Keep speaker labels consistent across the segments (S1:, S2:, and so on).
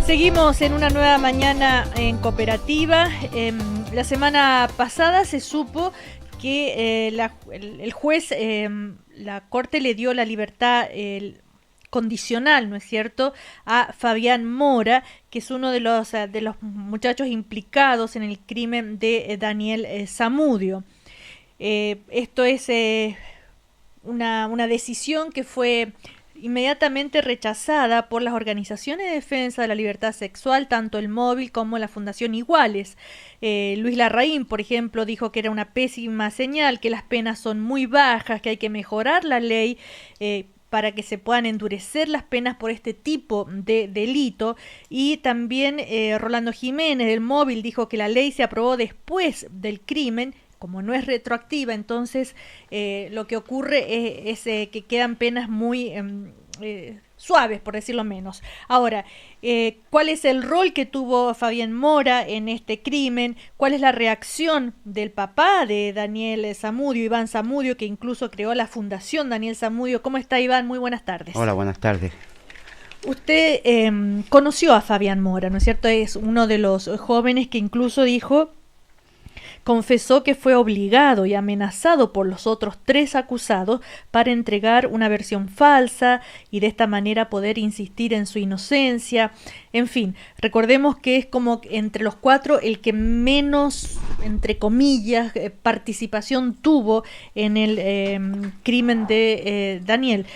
S1: Seguimos en una nueva mañana en Cooperativa. La semana pasada se supo que el juez, la Corte le dio la libertad condicional, ¿no es cierto?, a Fabián Mora, que es uno de los muchachos implicados en el crimen de Daniel Zamudio. Esto es una decisión que fue inmediatamente rechazada por las organizaciones de defensa de la libertad sexual, tanto el Móvil como la Fundación Iguales. Luis Larraín, por ejemplo, dijo que era una pésima señal, que las penas son muy bajas, que hay que mejorar la ley para que se puedan endurecer las penas por este tipo de delito. Y también Rolando Jiménez del Móvil dijo que la ley se aprobó después del crimen. Como no es retroactiva, entonces lo que ocurre es que quedan penas muy suaves, por decirlo menos. Ahora, ¿cuál es el rol que tuvo Fabián Mora en este crimen? ¿Cuál es la reacción del papá de Daniel Zamudio, Iván Zamudio, que incluso creó la Fundación Daniel Zamudio? ¿Cómo está, Iván? Muy buenas tardes.
S2: Hola, buenas tardes.
S1: Usted conoció a Fabián Mora, ¿no es cierto? Es uno de los jóvenes que incluso confesó que fue obligado y amenazado por los otros 3 acusados para entregar una versión falsa y de esta manera poder insistir en su inocencia. En fin, recordemos que es como entre los 4 el que menos, entre comillas, participación tuvo en el crimen de Daniel.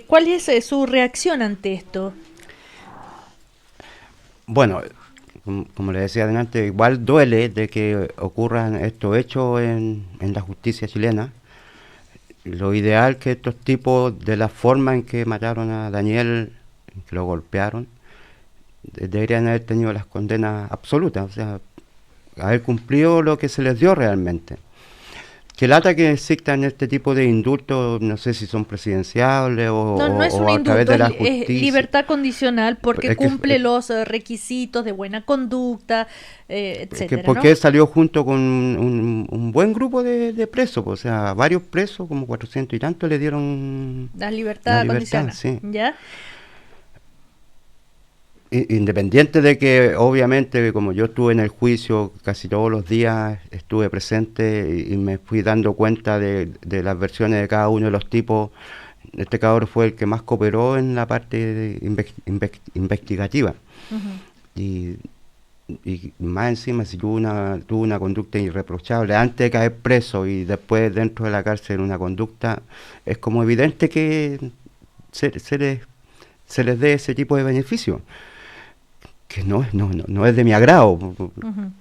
S1: ¿Cuál es su reacción ante esto?
S2: Bueno, como le decía adelante, igual duele de que ocurran estos hechos en la justicia chilena. Lo ideal que estos tipos, de la forma en que mataron a Daniel, que lo golpearon, deberían haber tenido las condenas absolutas, o sea, haber cumplido lo que se les dio realmente. Que lata que existan este tipo de indultos, no sé si son presidenciables o
S1: es un
S2: a
S1: indulto,
S2: través de la justicia.
S1: Es libertad condicional porque cumple los requisitos de buena conducta, etcétera.
S2: Porque
S1: ¿no?
S2: salió junto con un buen grupo de presos, o sea, varios presos, como 400 y tantos, le dieron
S1: la libertad condicional.
S2: Sí.
S1: ¿Ya?
S2: Independiente de que, obviamente, como yo estuve en el juicio casi todos los días, estuve presente y me fui dando cuenta de las versiones de cada uno de los tipos. Este cabrón fue el que más cooperó en la parte investigativa. Uh-huh. Y más encima, si tuvo una conducta irreprochable antes de caer preso y después dentro de la cárcel una conducta, es como evidente que se les dé ese tipo de beneficio, que no es de mi agrado. Uh-huh.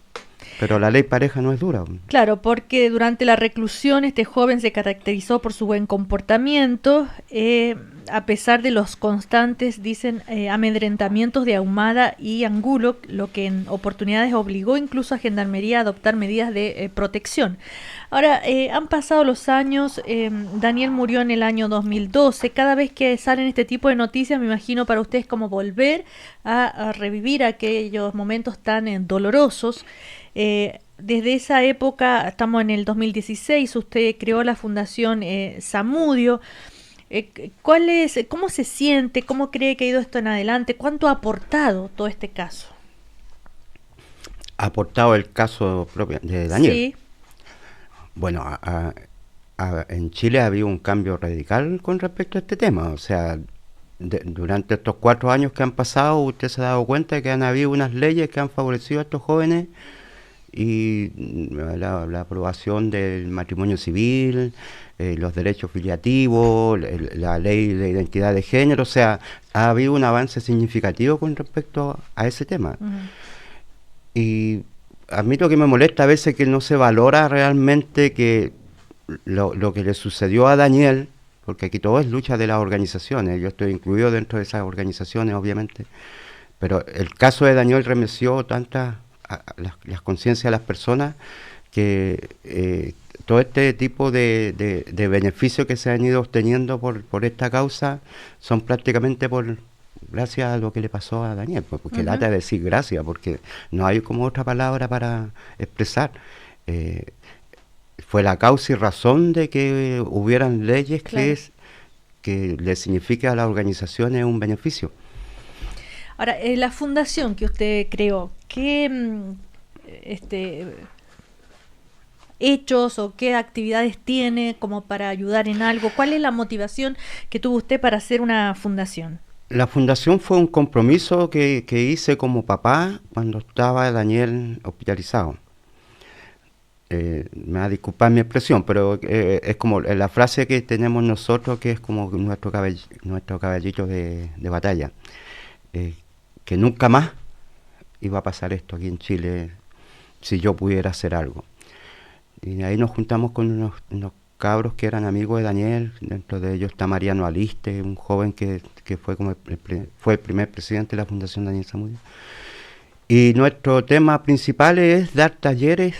S2: Pero la ley pareja no es dura.
S1: Claro, porque durante la reclusión este joven se caracterizó por su buen comportamiento, a pesar de los constantes, dicen, amedrentamientos de Ahumada y Angulo, lo que en oportunidades obligó incluso a Gendarmería a adoptar medidas de protección. Ahora, han pasado los años, Daniel murió en el año 2012, cada vez que salen este tipo de noticias, me imagino para ustedes como volver a revivir aquellos momentos tan dolorosos. Desde esa época, estamos en el 2016, usted creó la Fundación Zamudio. ¿Cómo se siente? ¿Cómo cree que ha ido esto en adelante? ¿Cuánto ha aportado todo este caso?
S2: ¿Ha aportado el caso propio de Daniel?
S1: Sí.
S2: Bueno, en Chile ha habido un cambio radical con respecto a este tema. O sea, durante estos 4 años que han pasado, usted se ha dado cuenta de que han habido unas leyes que han favorecido a estos jóvenes, y la aprobación del matrimonio civil, los derechos filiativos, la ley de identidad de género. O sea, ha habido un avance significativo con respecto a ese tema. Uh-huh. Y a mí lo que me molesta a veces es que no se valora realmente que lo que le sucedió a Daniel, porque aquí todo es lucha de las organizaciones, yo estoy incluido dentro de esas organizaciones, obviamente, pero el caso de Daniel remeció las conciencias de las personas, que todo este tipo de beneficios que se han ido obteniendo por esta causa son prácticamente gracias a lo que le pasó a Daniel, porque uh-huh. Lata de decir gracias, porque no hay como otra palabra para expresar. Fue la causa y razón de que hubieran leyes, claro, que le signifique a las organizaciones un beneficio.
S1: Ahora, la fundación que usted creó, ¿qué hechos o qué actividades tiene como para ayudar en algo? ¿Cuál es la motivación que tuvo usted para hacer una fundación?
S2: La fundación fue un compromiso que hice como papá cuando estaba Daniel hospitalizado. Me va a disculpar mi expresión, pero es como la frase que tenemos nosotros, que es como nuestro caballito de batalla, eh, que nunca más iba a pasar esto aquí en Chile si yo pudiera hacer algo. Y ahí nos juntamos con unos cabros que eran amigos de Daniel. Dentro de ellos está Mariano Aliste, un joven que fue como fue el primer presidente de la Fundación Daniel Zamudio. Y nuestro tema principal es dar talleres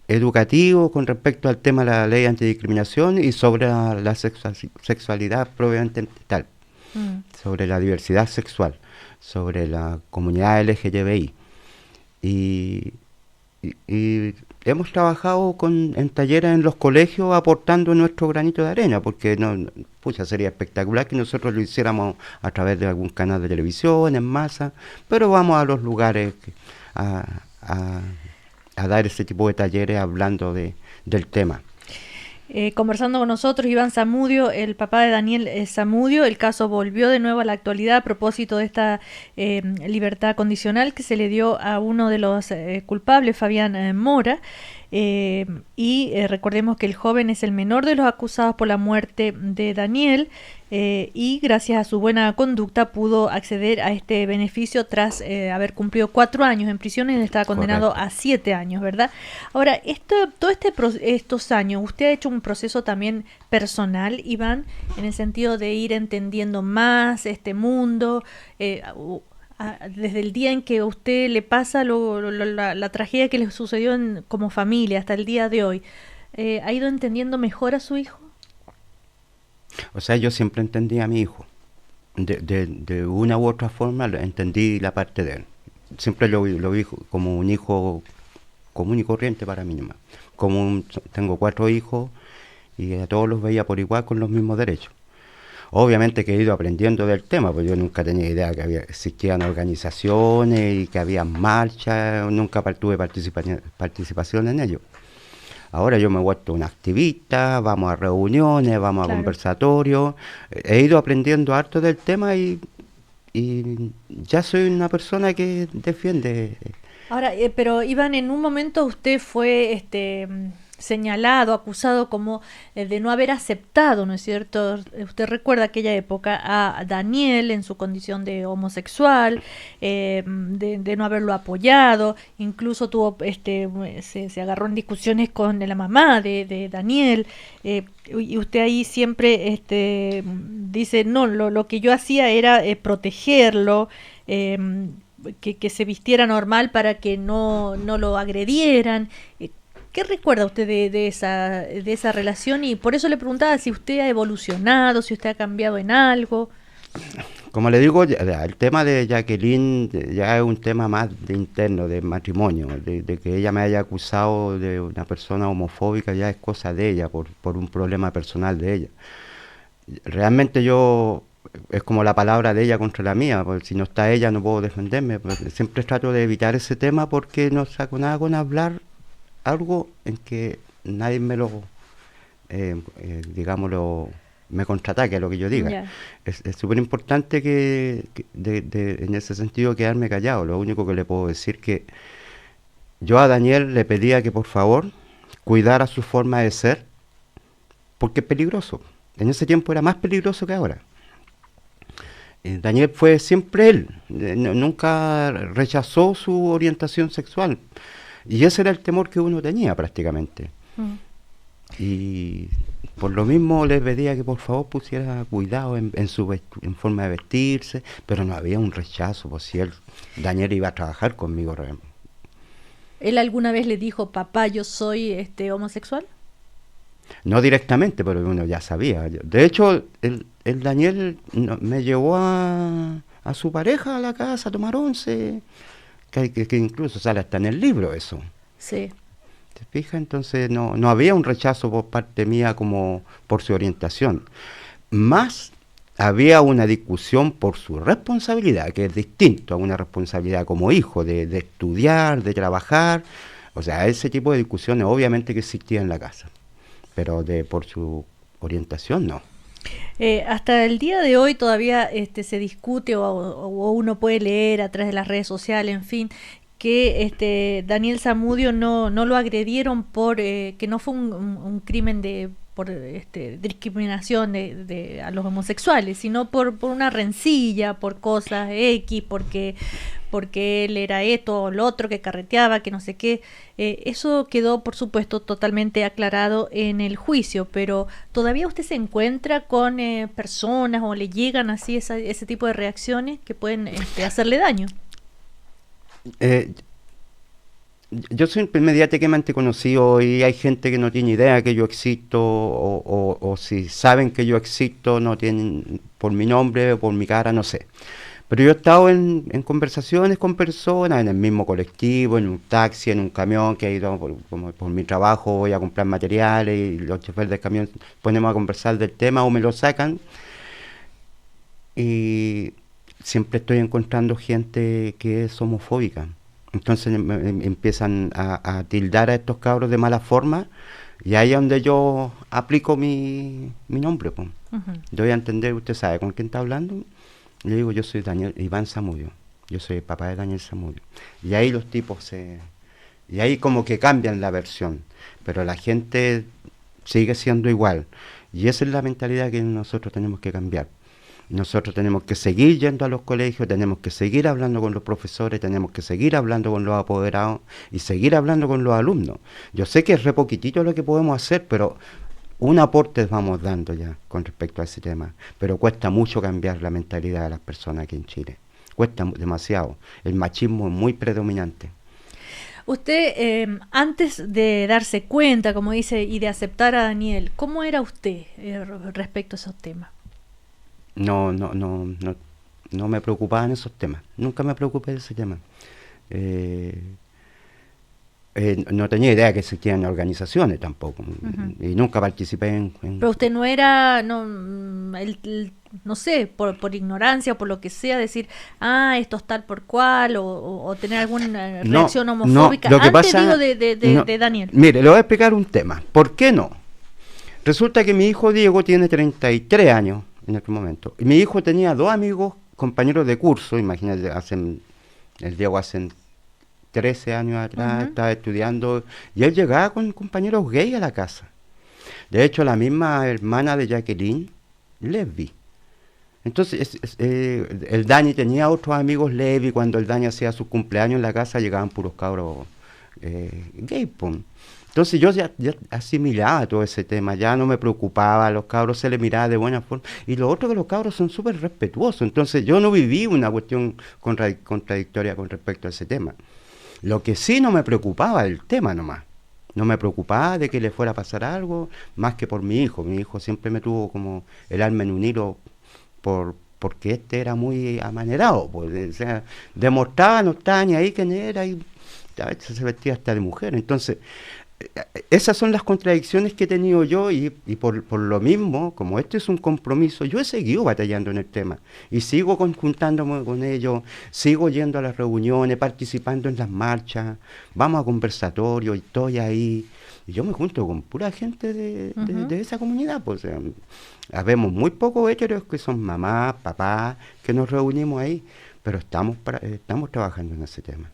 S2: educativos con respecto al tema de la ley antidiscriminación y sobre la sexualidad propiamente tal, sobre la diversidad sexual, sobre la comunidad LGTBI. Y hemos trabajado en talleres en los colegios aportando nuestro granito de arena, porque pucha, sería espectacular que nosotros lo hiciéramos a través de algún canal de televisión, en masa, pero vamos a los lugares a, a, a dar ese tipo de talleres hablando del tema.
S1: Conversando con nosotros Iván Zamudio, el papá de Daniel Zamudio. El caso volvió de nuevo a la actualidad a propósito de esta libertad condicional que se le dio a uno de los culpables, Fabián Mora. Recordemos que el joven es el menor de los acusados por la muerte de Daniel, y gracias a su buena conducta pudo acceder a este beneficio tras haber cumplido 4 años en prisión y estaba condenado a 7 años, ¿verdad? Ahora, estos años, usted ha hecho un proceso también personal, Iván, en el sentido de ir entendiendo más este mundo, desde el día en que a usted le pasa la tragedia que le sucedió como familia hasta el día de hoy, ¿ha ido entendiendo mejor a su hijo?
S2: O sea, yo siempre entendí a mi hijo. De una u otra forma entendí la parte de él. Siempre lo vi como un hijo común y corriente para mí nomás. Tengo 4 hijos y a todos los veía por igual con los mismos derechos. Obviamente que he ido aprendiendo del tema, porque yo nunca tenía idea que existían organizaciones y que había marchas, nunca tuve participación en ello. Ahora yo me he vuelto un activista, vamos a reuniones, vamos a conversatorios, he ido aprendiendo harto del tema y ya soy una persona que defiende.
S1: Ahora, pero Iván, en un momento usted fue señalado, acusado como de no haber aceptado, ¿no es cierto? Usted recuerda aquella época a Daniel en su condición de homosexual, de no haberlo apoyado, incluso tuvo se agarró en discusiones con la mamá de Daniel, y usted ahí siempre dice, no, lo que yo hacía era protegerlo, que se vistiera normal para que no lo agredieran. ¿Qué recuerda usted de esa relación? Y por eso le preguntaba si usted ha evolucionado, si usted ha cambiado en algo.
S2: Como le digo, el tema de Jacqueline ya es un tema más de interno, de matrimonio, de que ella me haya acusado de una persona homofóbica, ya es cosa de ella, por un problema personal de ella. Realmente es como la palabra de ella contra la mía, porque si no está ella no puedo defenderme. Siempre trato de evitar ese tema porque no saco nada con hablar algo en que nadie me digámoslo, me contraataque a lo que yo diga. Yeah. Es súper importante en ese sentido quedarme callado. Lo único que le puedo decir que yo a Daniel le pedía que por favor cuidara su forma de ser, porque es peligroso. En ese tiempo era más peligroso que ahora. Daniel fue siempre él, nunca rechazó su orientación sexual. Y ese era el temor que uno tenía prácticamente. Y por lo mismo le pedía que por favor pusiera cuidado en forma de vestirse, pero no había un rechazo, pues si Daniel iba a trabajar conmigo.
S1: ¿Él alguna vez le dijo, papá, yo soy homosexual?
S2: No directamente, pero uno ya sabía. De hecho, el Daniel me llevó a su pareja a la casa a tomar once, que incluso sale hasta en el libro eso.
S1: Sí.
S2: ¿Te fijas? Entonces no había un rechazo por parte mía como por su orientación. Más había una discusión por su responsabilidad, que es distinto a una responsabilidad como hijo, de estudiar, de trabajar. O sea, ese tipo de discusiones obviamente que existía en la casa, pero por su orientación no.
S1: Hasta el día de hoy todavía se discute o uno puede leer a través de las redes sociales, en fin, que Daniel Zamudio no lo agredieron por que no fue un crimen de por discriminación a los homosexuales, sino por una rencilla, por cosas X, porque él era esto o lo otro, que carreteaba, que no sé qué. Eso quedó, por supuesto, totalmente aclarado en el juicio, pero ¿todavía usted se encuentra con personas o le llegan así ese tipo de reacciones que pueden hacerle daño?
S2: Eh, yo soy mediáticamente conocido y hay gente que no tiene idea que yo existo o si saben que yo existo no tienen por mi nombre o por mi cara, no sé. Pero yo he estado en conversaciones con personas, en el mismo colectivo, en un taxi, en un camión, que he ido por mi trabajo, voy a comprar materiales y los choferes del camión ponemos a conversar del tema o me lo sacan. Y siempre estoy encontrando gente que es homofóbica. Entonces empiezan a tildar a estos cabros de mala forma y ahí es donde yo aplico mi nombre. Po.
S1: Uh-huh.
S2: Doy a entender, usted sabe con quién está hablando. Le digo, yo soy Iván Zamudio, yo soy el papá de Daniel Zamudio. Y ahí los tipos y ahí como que cambian la versión, pero la gente sigue siendo igual. Y esa es la mentalidad que nosotros tenemos que cambiar. Nosotros tenemos que seguir yendo a los colegios, tenemos que seguir hablando con los profesores, tenemos que seguir hablando con los apoderados y seguir hablando con los alumnos. Yo sé que es re poquitito lo que podemos hacer, pero un aporte vamos dando ya con respecto a ese tema, pero cuesta mucho cambiar la mentalidad de las personas aquí en Chile. Cuesta demasiado. El machismo es muy predominante.
S1: Usted, antes de darse cuenta, como dice, y de aceptar a Daniel, ¿cómo era usted respecto a esos temas?
S2: No me preocupaban esos temas. Nunca me preocupé de ese tema. No tenía idea que existían organizaciones tampoco.
S1: Uh-huh.
S2: Y nunca participé en...
S1: Pero usted no era, no sé, por ignorancia o por lo que sea, decir, esto es tal por cual, o tener alguna reacción homofóbica,
S2: lo que
S1: antes
S2: pasa,
S1: digo de Daniel.
S2: Mire, le voy a explicar un tema. ¿Por qué no? Resulta que mi hijo Diego tiene 33 años en este momento. Y mi hijo tenía 2 amigos, compañeros de curso, imagínate, el Diego hace 13 años atrás, estaba estudiando, y él llegaba con compañeros gays a la casa. De hecho, la misma hermana de Jacqueline, lesbi. Entonces, el Dani tenía otros amigos lesbi, cuando el Dani hacía su cumpleaños en la casa, llegaban puros cabros gay, pum. Entonces yo ya asimilaba todo ese tema, ya no me preocupaba, a los cabros se les miraba de buena forma. Y lo otro que los cabros son súper respetuosos, entonces yo no viví una cuestión contradictoria con respecto a ese tema. Lo que sí no me preocupaba el tema nomás. No me preocupaba de que le fuera a pasar algo, más que por mi hijo. Mi hijo siempre me tuvo como el alma en un hilo porque era muy amanerado. Pues, o sea, demostraba, no estaba ni ahí quién era y a veces se vestía hasta de mujer. Entonces, esas son las contradicciones que he tenido yo y por lo mismo, como este es un compromiso, yo he seguido batallando en el tema y sigo juntándome con ellos, sigo yendo a las reuniones, participando en las marchas, vamos a conversatorios y estoy ahí. Y yo me junto con pura gente de esa comunidad, pues, o sea, habemos muy pocos heteros que son mamás, papás, que nos reunimos ahí, pero estamos trabajando en ese tema.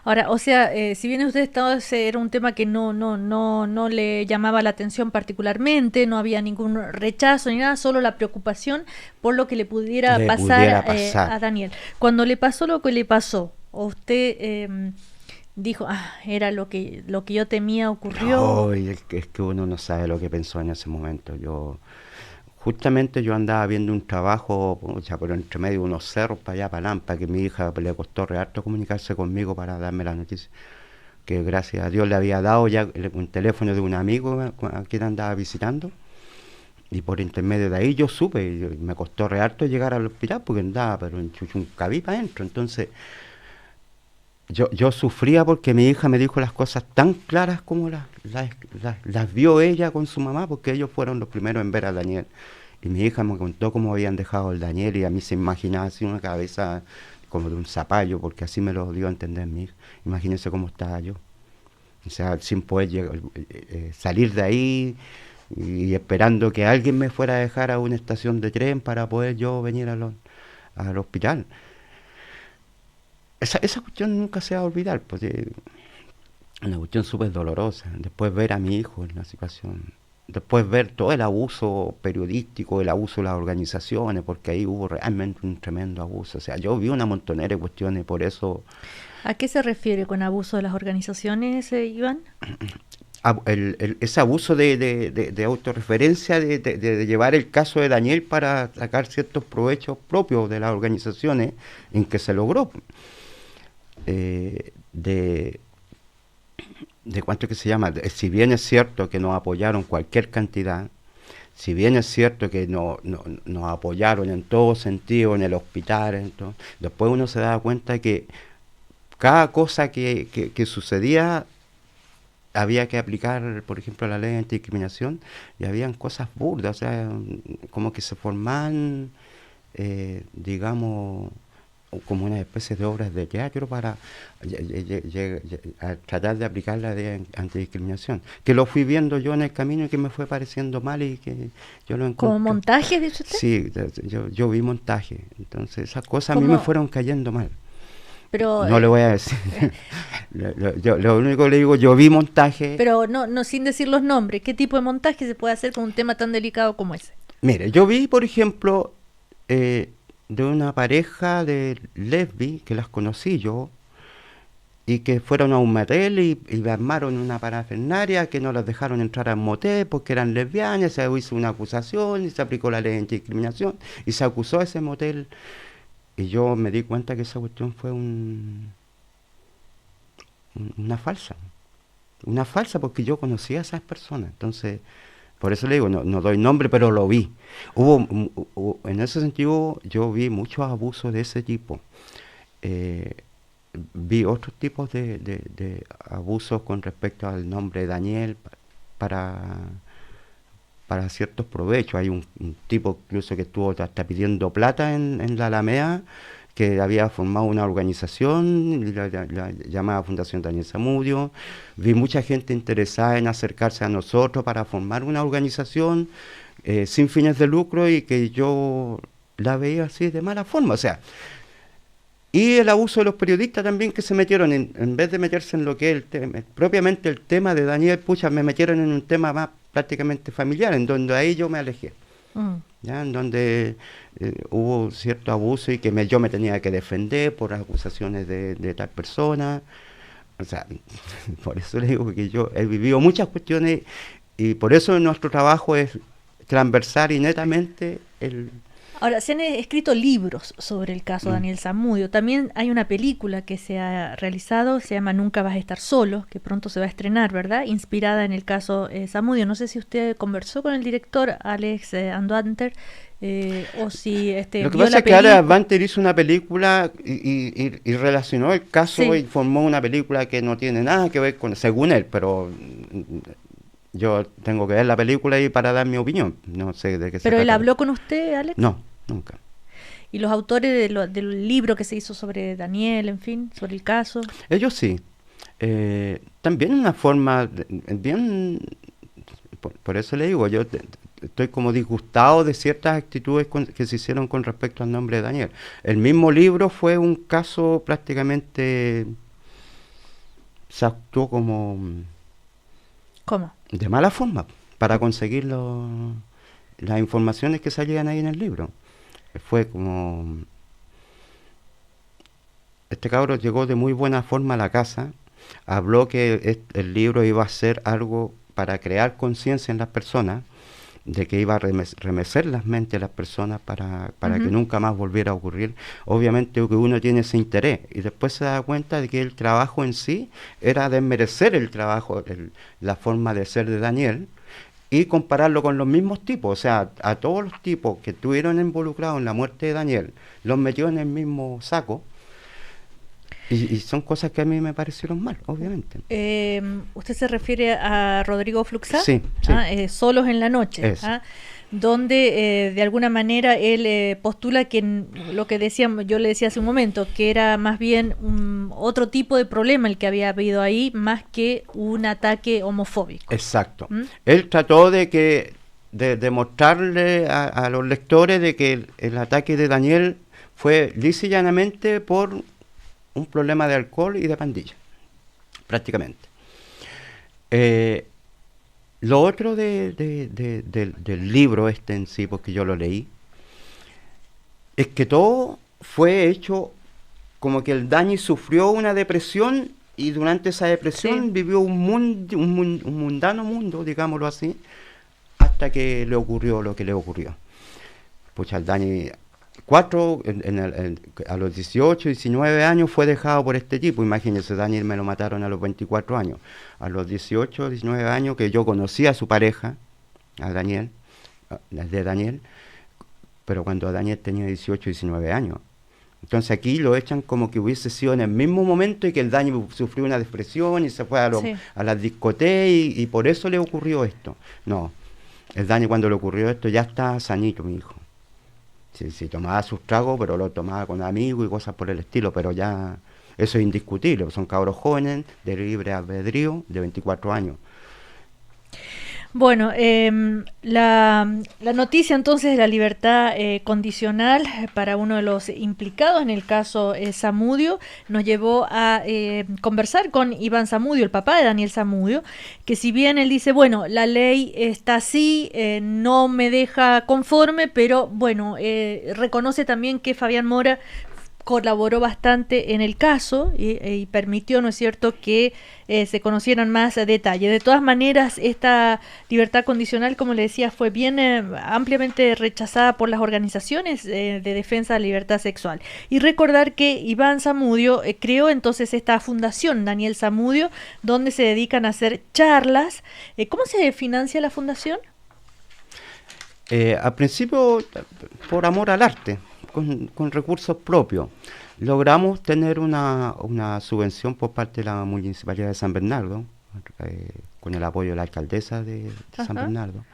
S1: Ahora, o sea, si bien usted estaba, ese era un tema que no le llamaba la atención particularmente, no había ningún rechazo ni nada, solo la preocupación por lo que le pudiera pasar. A Daniel. Cuando le pasó lo que le pasó, usted dijo, era lo que yo temía ocurrió.
S2: No, es que uno no sabe lo que pensó en ese momento. Justamente yo andaba viendo un trabajo, por entre medio de unos cerros para allá, para Lampa, que mi hija le costó re harto comunicarse conmigo para darme la noticia, que gracias a Dios le había dado ya un teléfono de un amigo a quien andaba visitando, y por intermedio de ahí yo supe, y me costó re harto llegar al hospital porque andaba pero en Chuchuncaví para adentro. Entonces yo sufría porque mi hija me dijo las cosas tan claras como las vio ella con su mamá, porque ellos fueron los primeros en ver a Daniel. Y mi hija me contó cómo habían dejado el Daniel y a mí se imaginaba así una cabeza como de un zapallo, porque así me lo dio a entender mi hija. Imagínense cómo estaba yo. O sea, sin poder salir de ahí y esperando que alguien me fuera a dejar a una estación de tren para poder yo venir al hospital. Esa cuestión nunca se va a olvidar, porque una cuestión súper dolorosa. Después ver a mi hijo en la situación, después ver todo el abuso periodístico, el abuso de las organizaciones, porque ahí hubo realmente un tremendo abuso. O sea, yo vi una montonera de cuestiones, por eso...
S1: ¿A qué se refiere con abuso de las organizaciones, Iván?
S2: Ese abuso de autorreferencia, de llevar el caso de Daniel para sacar ciertos provechos propios de las organizaciones en que se logró. De cuánto que se llama, si bien es cierto que nos apoyaron cualquier cantidad, si bien es cierto que nos apoyaron en todo sentido, en el hospital, después uno se da cuenta que cada cosa que sucedía había que aplicar, por ejemplo, la ley de antidiscriminación, y habían cosas burdas, o sea, como que se formaban, digamos, como una especie de obras de teatro para tratar de aplicar la ley de antidiscriminación, que lo fui viendo yo en el camino y que me fue pareciendo mal y que yo lo encontré.
S1: ¿Como montaje, dice usted?
S2: Sí, yo vi montaje, entonces esas cosas a mí me fueron cayendo mal.
S1: Pero,
S2: no le voy a decir. Lo único que le digo, yo vi montaje.
S1: Pero no sin decir los nombres. ¿Qué tipo de montaje se puede hacer con un tema tan delicado como ese?
S2: Mire, yo vi, por ejemplo, de una pareja de lesbi que las conocí yo y que fueron a un motel y armaron una parafernaria que no las dejaron entrar al motel porque eran lesbianas. Se hizo una acusación y se aplicó la ley de antidiscriminación y se acusó a ese motel. Y yo me di cuenta que esa cuestión fue una falsa. Una falsa porque yo conocía a esas personas. Entonces, por eso le digo, no doy nombre, pero lo vi. En ese sentido, yo vi muchos abusos de ese tipo. Vi otros tipos de abusos con respecto al nombre de Daniel para ciertos provechos. Hay un tipo incluso que estuvo hasta pidiendo plata en la Alameda, que había formado una organización, la llamada Fundación Daniel Zamudio. Vi mucha gente interesada en acercarse a nosotros para formar una organización sin fines de lucro y que yo la veía así de mala forma. O sea, y el abuso de los periodistas también que se metieron, en vez de meterse en lo que es propiamente el tema de Daniel, me metieron en un tema más prácticamente familiar, en donde ahí yo me alejé. ¿Ya? En donde hubo cierto abuso y que yo me tenía que defender por acusaciones de tal persona. O sea, por eso le digo que yo he vivido muchas cuestiones y por eso nuestro trabajo es transversal y netamente
S1: Ahora, se han escrito libros sobre el caso Daniel Zamudio. También hay una película que se ha realizado, se llama Nunca vas a estar solo, que pronto se va a estrenar, ¿verdad? Inspirada en el caso Zamudio. No sé si usted conversó con el director Alex Anduanter o si
S2: Lo que pasa es que Alex Anduanter hizo una película y relacionó el caso y formó una película que no tiene nada que ver con, según él, pero... Yo tengo que ver la película y para dar mi opinión. No sé de qué se trata.
S1: ¿Pero él habló con usted, Alex?
S2: No, nunca.
S1: ¿Y los autores del libro que se hizo sobre Daniel, en fin, sobre el caso?
S2: Ellos sí. También una forma bien... Por eso le digo, yo estoy como disgustado de ciertas actitudes que se hicieron con respecto al nombre de Daniel. El mismo libro fue un caso prácticamente... Se actuó como...
S1: ¿Cómo?
S2: De mala forma, para conseguir las informaciones que salían ahí en el libro. Fue como... Este cabro llegó de muy buena forma a la casa, habló que el libro iba a ser algo para crear conciencia en las personas, de que iba a remecer las mentes de las personas para que nunca más volviera a ocurrir. Obviamente que uno tiene ese interés y después se da cuenta de que el trabajo en sí era desmerecer el trabajo, la forma de ser de Daniel y compararlo con los mismos tipos. O sea, a todos los tipos que estuvieron involucrados en la muerte de Daniel los metió en el mismo saco. Y son cosas que a mí me parecieron mal, obviamente.
S1: ¿Usted se refiere a Rodrigo Fluxá?
S2: Sí, sí.
S1: Solos en la noche. donde de alguna manera él postula que lo que decíamos, yo le decía hace un momento, que era más bien otro tipo de problema el que había habido ahí, más que un ataque homofóbico.
S2: Exacto. Él trató de mostrarle a los lectores de que el ataque de Daniel fue lisa y llanamente por un problema de alcohol y de pandilla, prácticamente. Lo otro del libro en sí, porque yo lo leí, es que todo fue hecho como que el Dani sufrió una depresión y durante esa depresión vivió un mundano mundo, digámoslo así, hasta que le ocurrió lo que le ocurrió. Pues al Dani, a los 18, 19 años fue dejado por este tipo. Imagínense, Dani me lo mataron a los 24 años. A los 18, 19 años que yo conocí a su pareja, a Daniel, pero cuando Daniel tenía 18, 19 años. Entonces aquí lo echan como que hubiese sido en el mismo momento y que el Dani sufrió una depresión y se fue a las discotecas y por eso le ocurrió esto. No, el Dani cuando le ocurrió esto ya está sanito, mi hijo. Sí, tomaba sus tragos, pero lo tomaba con amigos y cosas por el estilo, pero ya eso es indiscutible, son cabros jóvenes de libre albedrío de 24 años.
S1: Bueno, la noticia entonces de la libertad condicional para uno de los implicados en el caso Zamudio nos llevó a conversar con Iván Zamudio, el papá de Daniel Zamudio, que si bien él dice, bueno, la ley está así, no me deja conforme, pero bueno, reconoce también que Fabián Mora colaboró bastante en el caso y permitió, ¿no es cierto?, que se conocieran más detalles. De todas maneras, esta libertad condicional, como le decía, fue bien ampliamente rechazada por las organizaciones de defensa de la libertad sexual. Y recordar que Iván Zamudio creó entonces esta fundación, Daniel Zamudio, donde se dedican a hacer charlas. ¿Cómo se financia la fundación?
S2: Al principio, por amor al arte. Con recursos propios. Logramos tener una subvención por parte de la Municipalidad de San Bernardo, con el apoyo de la alcaldesa de San Bernardo.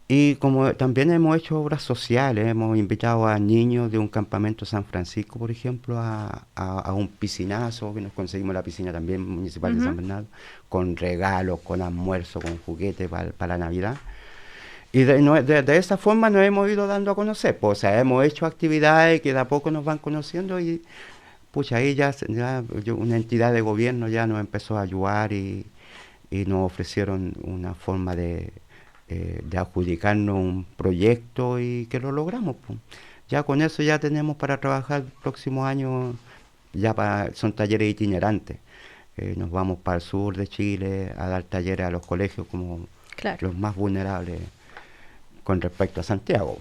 S2: Y como también hemos hecho obras sociales, hemos invitado a niños de un campamento San Francisco, por ejemplo, a un piscinazo, que nos conseguimos la piscina también municipal de San Bernardo, con regalos, con almuerzo, con juguetes para la Navidad. Y de esa forma nos hemos ido dando a conocer, pues, o sea, hemos hecho actividades que de a poco nos van conociendo y pues ahí ya una entidad de gobierno ya nos empezó a ayudar y nos ofrecieron una forma de adjudicarnos un proyecto y que lo logramos, pues. Ya con eso ya tenemos para trabajar el próximo año, son talleres itinerantes. Nos vamos para el sur de Chile a dar talleres a los colegios como los más vulnerables con respecto a Santiago.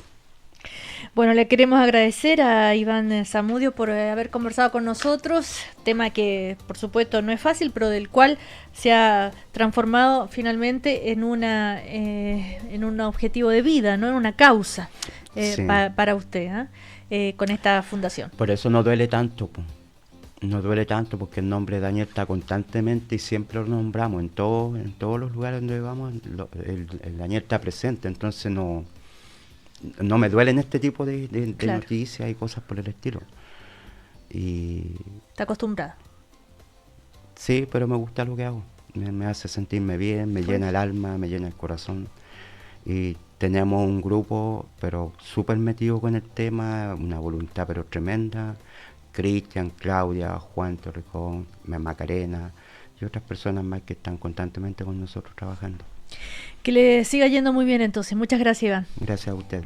S1: Bueno, le queremos agradecer a Iván Zamudio por haber conversado con nosotros, tema que por supuesto no es fácil, pero del cual se ha transformado finalmente en un objetivo de vida, ¿no? En una causa para usted, con esta fundación.
S2: Por eso no duele tanto, no duele tanto porque el nombre de Daniel está constantemente y siempre lo nombramos en todos los lugares donde vamos, el Daniel está presente, entonces no me duelen este tipo de noticias y cosas por el estilo.
S1: ¿Está acostumbrada?
S2: Sí, pero me gusta lo que hago, me hace sentirme bien, me llena el alma, me llena el corazón. Y tenemos un grupo, pero súper metido con el tema, una voluntad pero tremenda. Cristian, Claudia, Juan Torrejón, Macarena y otras personas más que están constantemente con nosotros trabajando.
S1: Que le siga yendo muy bien entonces. Muchas gracias, Iván.
S2: Gracias a usted.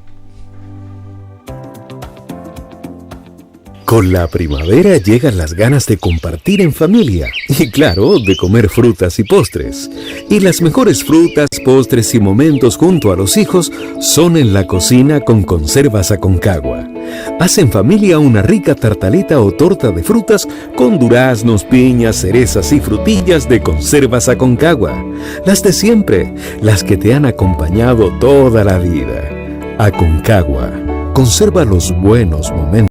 S3: Con la primavera llegan las ganas de compartir en familia y, claro, de comer frutas y postres. Y las mejores frutas, postres y momentos junto a los hijos son en la cocina con Conservas Aconcagua. Haz en familia una rica tartaleta o torta de frutas con duraznos, piñas, cerezas y frutillas de Conservas Aconcagua. Las de siempre, las que te han acompañado toda la vida. Aconcagua, conserva los buenos momentos.